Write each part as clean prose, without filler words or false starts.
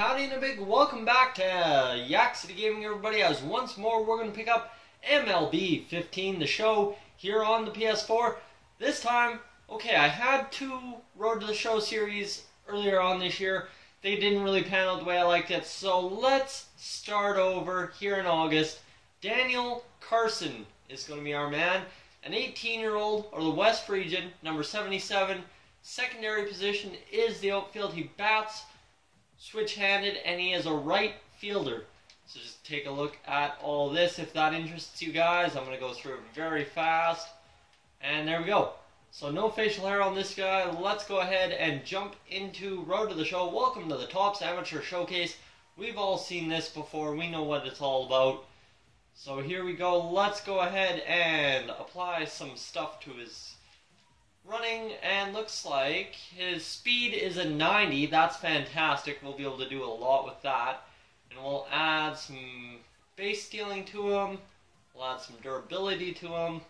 howdy and a big welcome back to Yak City Gaming, everybody, as once more we're going to pick up MLB 15, the show, here on the PS4. This time, okay, I had two Road to the Show series earlier on this year. They didn't really pan out the way I liked it, so let's start over here in August. Daniel Carlson is going to be our man, an 18-year-old, or the West region, number 77. Secondary position is the outfield. He bats switch-handed, and he is a right fielder. So just take a look at all this if that interests you guys. I'm going to go through it very fast. And there we go. So no facial hair on this guy. Let's go ahead and jump into Road to the Show. Welcome to the Topps Amateur Showcase. We've all seen this before. We know what it's all about. So here we go. Let's go ahead and apply some stuff to his running, and looks like his speed is a 90. That's fantastic. We'll be able to do a lot with that. And we'll add some base stealing to him. We'll add some durability to him.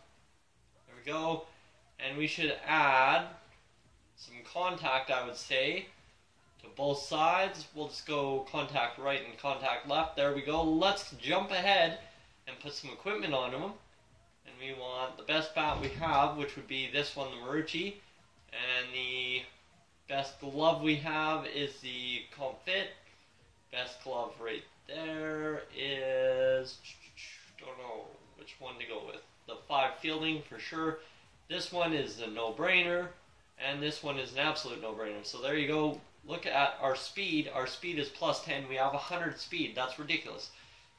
There we go. And we should add some contact, I would say, to both sides. We'll just go contact right and contact left. There we go. Let's jump ahead and put some equipment on him. And we want the best bat we have, which would be this one, the Marucci. And the best glove we have is the Comfit. Best glove right there is, don't know which one to go with. The 5 fielding for sure. This one is a no-brainer. And this one is an absolute no-brainer. So there you go. Look at our speed. Our speed is plus 10. We have 100 speed. That's ridiculous.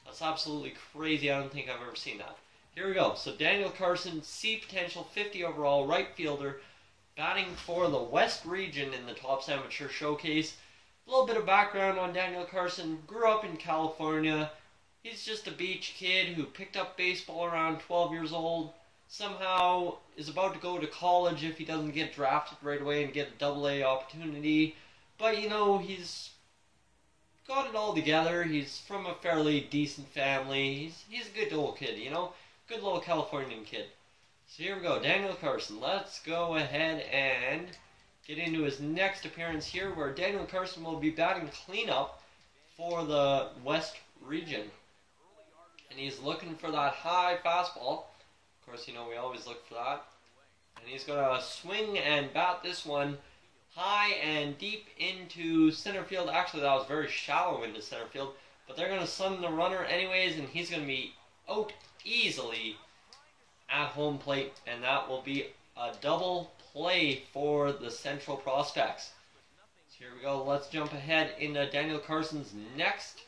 That's absolutely crazy. I don't think I've ever seen that. Here we go. So Daniel Carlson, C potential, 50 overall, right fielder, batting for the West region in the Topps Amateur Showcase. A little bit of background on Daniel Carlson. Grew up in California. He's just a beach kid who picked up baseball around 12 years old. Somehow is about to go to college if he doesn't get drafted right away and get a AA opportunity. But, you know, he's got it all together. He's from a fairly decent family. He's a good little kid, you know. Good little Californian kid. So here we go, Daniel Carlson. Let's go ahead and get into his next appearance here, where Daniel Carlson will be batting cleanup for the West region. And he's looking for that high fastball. Of course, you know, we always look for that. And he's going to swing and bat this one high and deep into center field. Actually, that was very shallow into center field. But they're going to sun the runner anyways, and he's going to be out easily at home plate, and that will be a double play for the Central Prospects. So here we go. Let's jump ahead into Daniel Carlson's next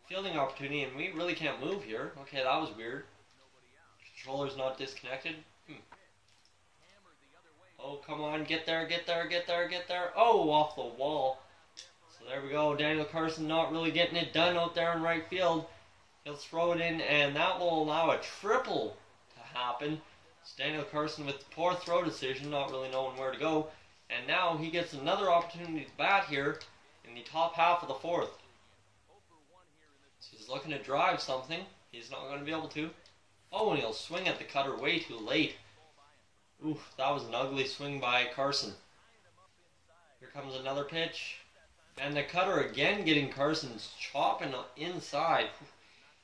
fielding opportunity, and we really can't move here. Okay, that was weird. Controller's not disconnected. Oh, come on, get there, get there, get there, get there. Oh, off the wall. So there we go. Daniel Carlson not really getting it done out there in right field. He'll throw it in, and that will allow a triple to happen. It's Daniel Carlson with the poor throw decision, not really knowing where to go. And now he gets another opportunity to bat here in the top half of the 4th. So he's looking to drive something. He's not going to be able to. Oh, and he'll swing at the cutter way too late. Oof, that was an ugly swing by Carlson. Here comes another pitch. And the cutter again getting Carlson's chopping inside.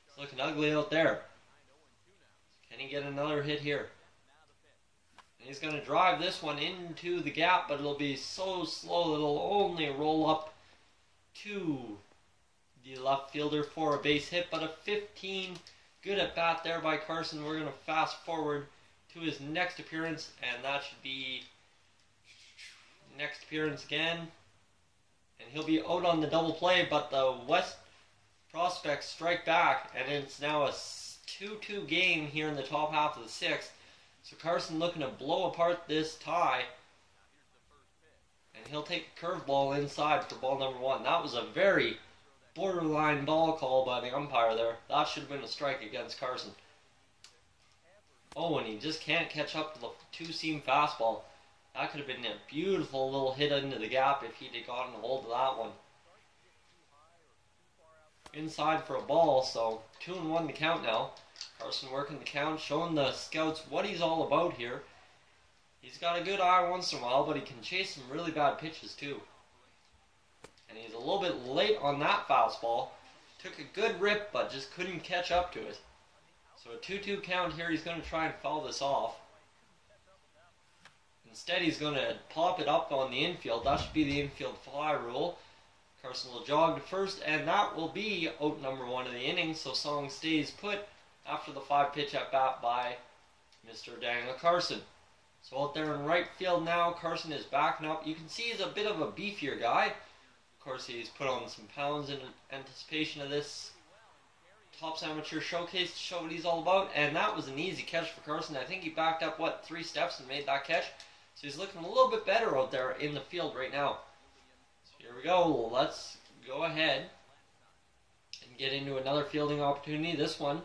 It's looking ugly out there. Can he get another hit here? And he's going to drive this one into the gap, but it'll be so slow that it'll only roll up to the left fielder for a base hit. But a 15, good at bat there by Carlson. We're going to fast forward to his next appearance, and that should be next appearance again. And he'll be out on the double play, but the West Prospects strike back, and it's now a 2-2 game here in the top half of the 6th. So Carlson looking to blow apart this tie, and he'll take a curveball inside for ball number 1. That was a very borderline ball call by the umpire there. That should have been a strike against Carlson. Oh, and he just can't catch up to the two-seam fastball. That could have been a beautiful little hit into the gap if he'd have gotten a hold of that one. Inside for a ball, so 2-1 the count now. Carlson working the count, showing the scouts what he's all about here. He's got a good eye once in a while, but he can chase some really bad pitches too. And he's a little bit late on that fastball. Took a good rip, but just couldn't catch up to it. So a 2-2 count here. He's going to try and foul this off. Instead, he's going to pop it up on the infield. That should be the infield fly rule. Carson will jog to first, and that will be out number 1 of the inning. So Song stays put after the 5-pitch at bat by Mr. Daniel Carson. So out there in right field now, Carson is backing up. You can see he's a bit of a beefier guy. Of course, he's put on some pounds in anticipation of this Topps Amateur Showcase to show what he's all about. And that was an easy catch for Carson. I think he backed up, 3 steps and made that catch. So he's looking a little bit better out there in the field right now. So here we go. Let's go ahead and get into another fielding opportunity. This one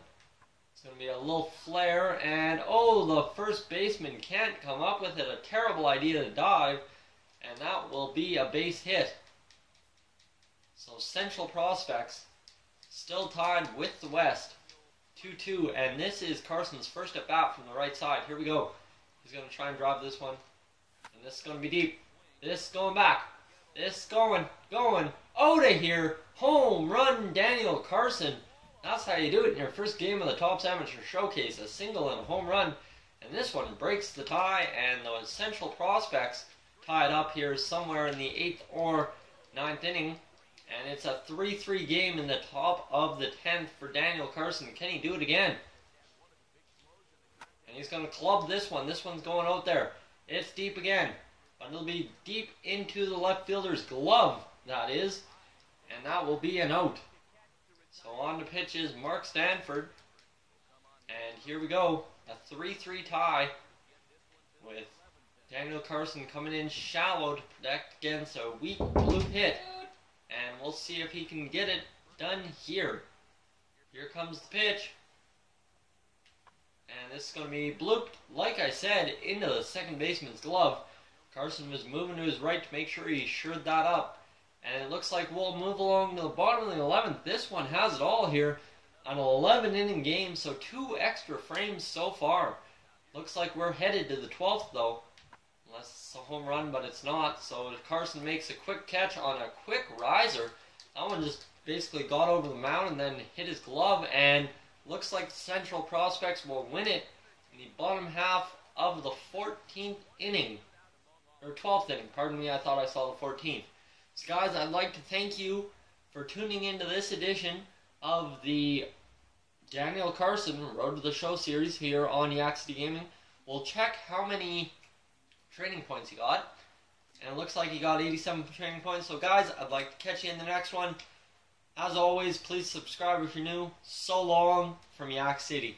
is going to be a little flare. And, oh, the first baseman can't come up with it. A terrible idea to dive. And that will be a base hit. So Central Prospects still tied with the West. 2-2. And this is Carson's first at bat from the right side. Here we go. He's going to try and drive this one. And this is going to be deep. This going back. This going. Out of here. Home run, Daniel Carson. That's how you do it in your first game of the Topps Amateur Showcase. A single and a home run. And this one breaks the tie. And the Central Prospects tied up here somewhere in the 8th or 9th inning. And it's a 3-3 game in the top of the 10th for Daniel Carson. Can he do it again? And he's going to club this one. This one's going out there. It's deep again. But it'll be deep into the left fielder's glove, that is. And that will be an out. So on to pitch is Mark Stanford. And here we go. A 3-3 tie with Daniel Carson coming in shallow to protect against a weak blue hit. And we'll see if he can get it done here. Here comes the pitch. And this is going to be blooped, like I said, into the second baseman's glove. Carson was moving to his right to make sure he shored that up. And it looks like we'll move along to the bottom of the 11th. This one has it all here. An 11-inning game, so 2 extra frames so far. Looks like we're headed to the 12th, though. Unless it's a home run, but it's not. So Carson makes a quick catch on a quick riser. That one just basically got over the mound and then hit his glove. And looks like Central Prospects will win it in the bottom half of the 14th inning. Or 12th inning, pardon me, I thought I saw the 14th. So guys, I'd like to thank you for tuning into this edition of the Daniel Carson Road to the Show series here on Yak City Gaming. We'll check how many training points he got. And it looks like he got 87 training points. So guys, I'd like to catch you in the next one. As always, please subscribe if you're new. So long from Yak City.